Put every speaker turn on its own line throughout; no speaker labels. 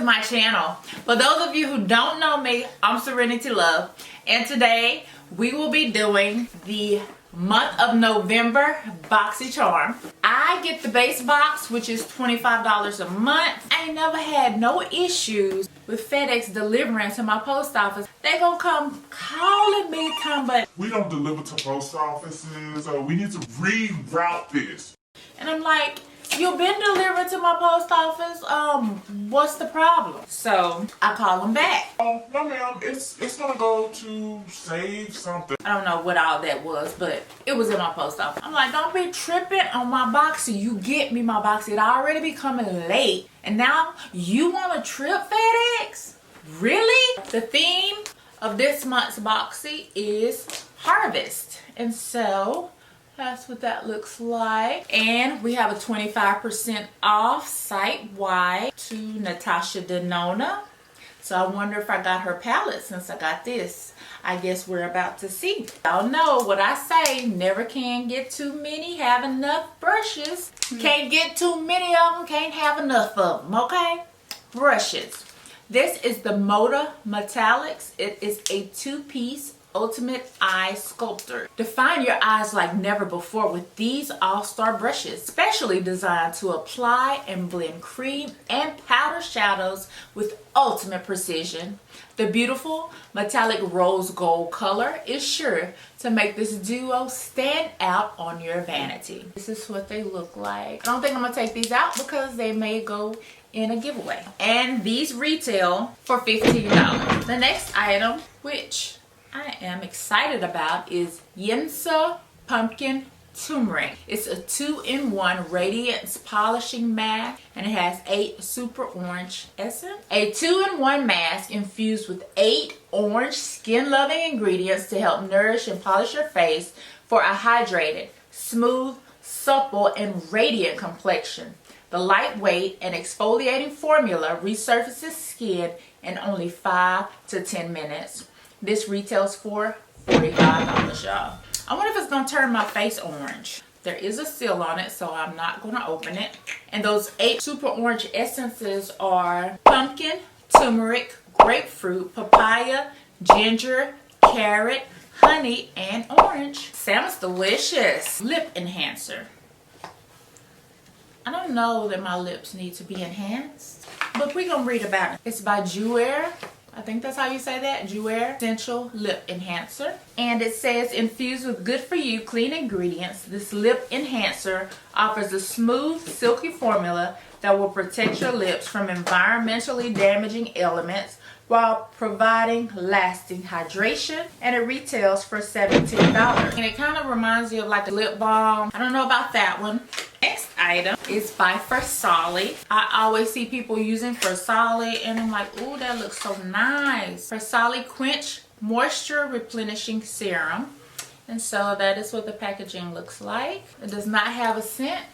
my channel. For those of you who don't know me, I'm Serenity Love, and today we will be doing the month of November BoxyCharm. I get the base box, which is $25 a month. I ain't never had no issues with FedEx delivering to my post office. They gonna come calling me, but
we don't deliver to post offices. We need to reroute this.
And I'm like, you've been delivered to my post office. What's the problem? So I call them back.
Oh, no ma'am, it's gonna go to save something.
I don't know what all that was, but it was in my post office. I'm like, don't be tripping on my Boxy. You get me my Boxy. It already be coming late. And now you want to trip FedEx? Really? The theme of this month's Boxy is harvest. And so that's what that looks like. And we have a 25% off site-wide to Natasha Denona. So I wonder if I got her palette since I got this. I guess we're about to see. Y'all know what I say, never can get too many, have enough brushes. Can't get too many of them, can't have enough of them, okay? Brushes. This is the Moda Metallics. It is a two-piece Ultimate Eye Sculptor. Define your eyes like never before with these all-star brushes, specially designed to apply and blend cream and powder shadows with ultimate precision. The beautiful metallic rose gold color is sure to make this duo stand out on your vanity. This is what they look like. I don't think I'm gonna take these out because they may go in a giveaway. And these retail for $15. The next item, which I am excited about, is Yinsa Pumpkin Turmeric. It's a 2-in-1 radiance polishing mask, and it has 8 super orange essence. A 2-in-1 mask infused with 8 orange skin loving ingredients to help nourish and polish your face for a hydrated, smooth, supple, and radiant complexion. The lightweight and exfoliating formula resurfaces skin in only 5 to 10 minutes. This retails for $45, y'all. I wonder if it's gonna turn my face orange. There is a seal on it, so I'm not gonna open it. And those 8 super orange essences are pumpkin, turmeric, grapefruit, papaya, ginger, carrot, honey, and orange. Sounds delicious. Lip enhancer. I don't know that my lips need to be enhanced, but we're gonna read about it. It's by Jouer. I think that's how you say that, Jouer Essential Lip Enhancer. And it says, infused with good for you clean ingredients, this lip enhancer offers a smooth, silky formula that will protect your lips from environmentally damaging elements while providing lasting hydration, and it retails for $17. And it kind of reminds you of like a lip balm. I don't know about that one. Next item is by Versali. I always see people using Versali and I'm like, ooh, that looks so nice. Versali Quench Moisture Replenishing Serum. And so that is what the packaging looks like. It does not have a scent.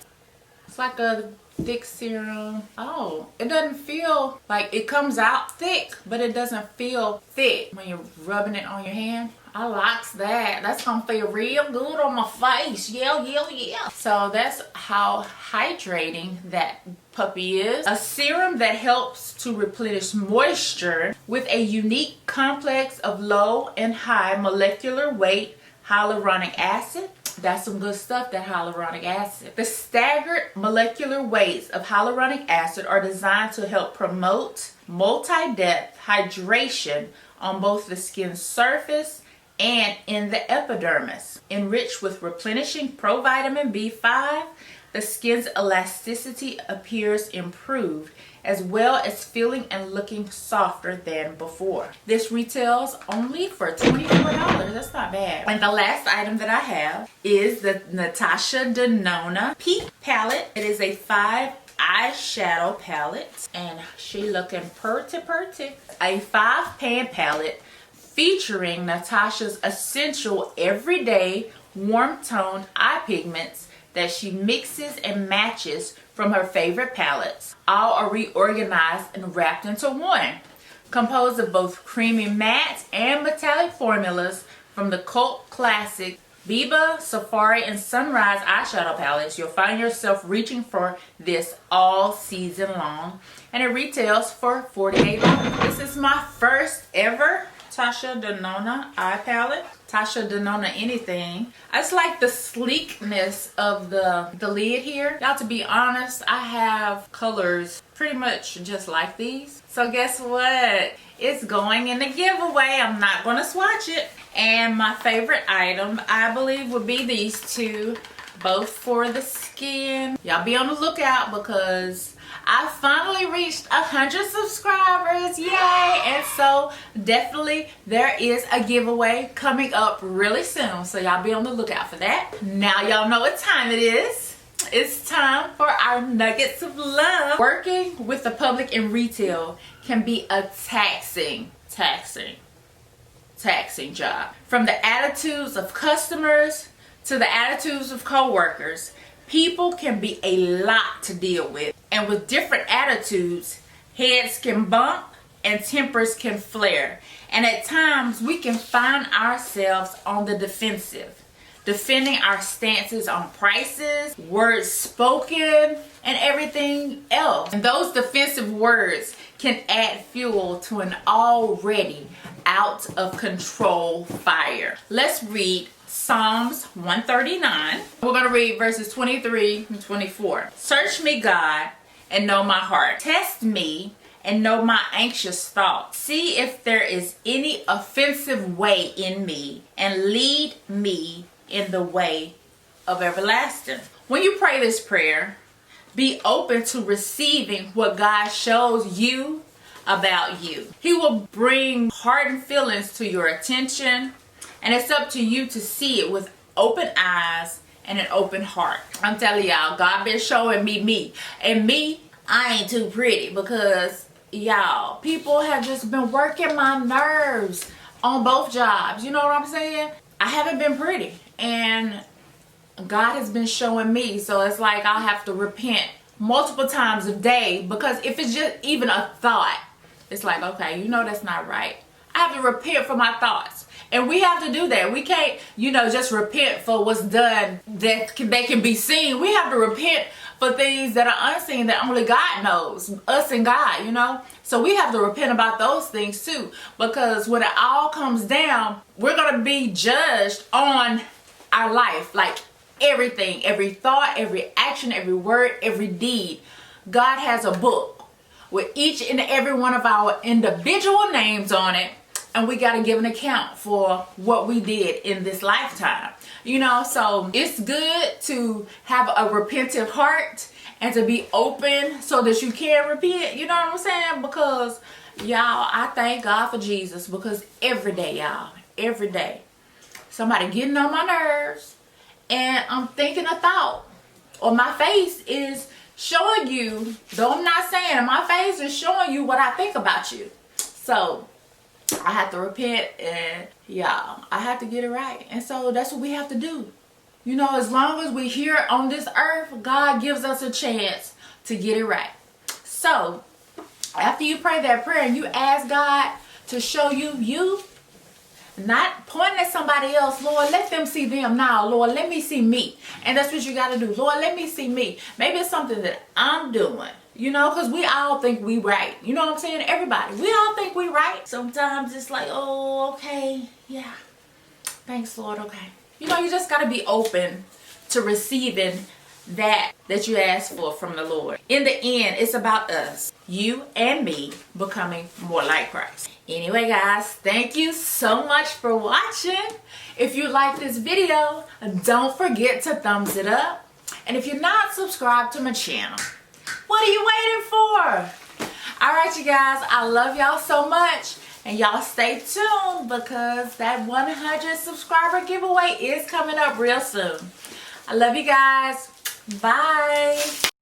It's like a thick serum. Oh, it doesn't feel like, it comes out thick, but it doesn't feel thick when you're rubbing it on your hand. I likes that. That's gonna feel real good on my face. Yeah, yeah, yeah. So that's how hydrating that puppy is. A serum that helps to replenish moisture with a unique complex of low and high molecular weight hyaluronic acid. That's some good stuff, that hyaluronic acid. The staggered molecular weights of hyaluronic acid are designed to help promote multi-depth hydration on both the skin's surface and in the epidermis. Enriched with replenishing provitamin B5, the skin's elasticity appears improved, as well as feeling and looking softer than before. This retails only for $24. That's not bad. And the last item that I have is the Natasha Denona Peak Palette. It is a 5 eyeshadow palette, and she looking pretty. A 5-pan palette featuring Natasha's essential everyday warm toned eye pigments that she mixes and matches from her favorite palettes. All are reorganized and wrapped into one. Composed of both creamy matte and metallic formulas from the cult classic Biba, Safari, and Sunrise eyeshadow palettes. You'll find yourself reaching for this all season long, and it retails for $48. This is my first ever Tasha Denona eye palette. Tasha Denona anything. I just like the sleekness of the lid here. Y'all, to be honest, I have colors pretty much just like these. So guess what? It's going in the giveaway. I'm not going to swatch it. And my favorite item, I believe, would be these two, both for the skin. Y'all be on the lookout because I finally reached 100 subscribers. Yay! And so definitely there is a giveaway coming up really soon. So y'all be on the lookout for that. Now y'all know what time it is. It's time for our nuggets of love. Working with the public in retail can be a taxing job. From the attitudes of customers to the attitudes of co-workers, people can be a lot to deal with. And with different attitudes, heads can bump and tempers can flare. And at times we can find ourselves on the defensive, defending our stances on prices, words spoken, and everything else. And those defensive words can add fuel to an already out of control fire. Let's read Psalms 139. We're going to read verses 23 and 24. Search me, God, and know my heart. Test me and know my anxious thoughts. See if there is any offensive way in me, and lead me in the way of everlasting. When you pray this prayer, be open to receiving what God shows you about you. He will bring hardened feelings to your attention, and it's up to you to see it with open eyes and an open heart. I'm telling y'all, God been showing me. And me, I ain't too pretty because, y'all, people have just been working my nerves on both jobs. You know what I'm saying? I haven't been pretty. And God has been showing me. So it's like I'll have to repent multiple times a day, because if it's just even a thought, it's like, okay, you know that's not right. I have to repent for my thoughts. And we have to do that. We can't, just repent for what's done that they can be seen. We have to repent for things that are unseen that only God knows, us and God, So we have to repent about those things too, because when it all comes down, we're going to be judged on our life, like everything, every thought, every action, every word, every deed. God has a book with each and every one of our individual names on it, and we got to give an account for what we did in this lifetime. So it's good to have a repentant heart and to be open so that you can repent. You know what I'm saying? Because, y'all, I thank God for Jesus, because every day, y'all, every day, somebody getting on my nerves, and I'm thinking a thought, or my face is showing you, though I'm not saying it, my face is showing you what I think about you. So I have to repent, and y'all, I have to get it right. And so that's what we have to do. As long as we're here on this earth, God gives us a chance to get it right. So after you pray that prayer and you ask God to show you, not pointing at somebody else, Lord, let them see them now. Lord, let me see me. And that's what you got to do. Lord, let me see me. Maybe it's something that I'm doing, because we all think we right. You know what I'm saying? Everybody, we all think we right. Sometimes it's like, oh, okay, yeah. Thanks, Lord, okay. You just got to be open to receiving that you asked for from the Lord. In the end, it's about us, you and me, becoming more like Christ. Anyway, guys, thank you so much for watching. If you like this video, don't forget to thumbs it up. And if you're not subscribed to my channel, what are you waiting for? All right, you guys, I love y'all so much. And y'all stay tuned, because that 100 subscriber giveaway is coming up real soon. I love you guys. Bye.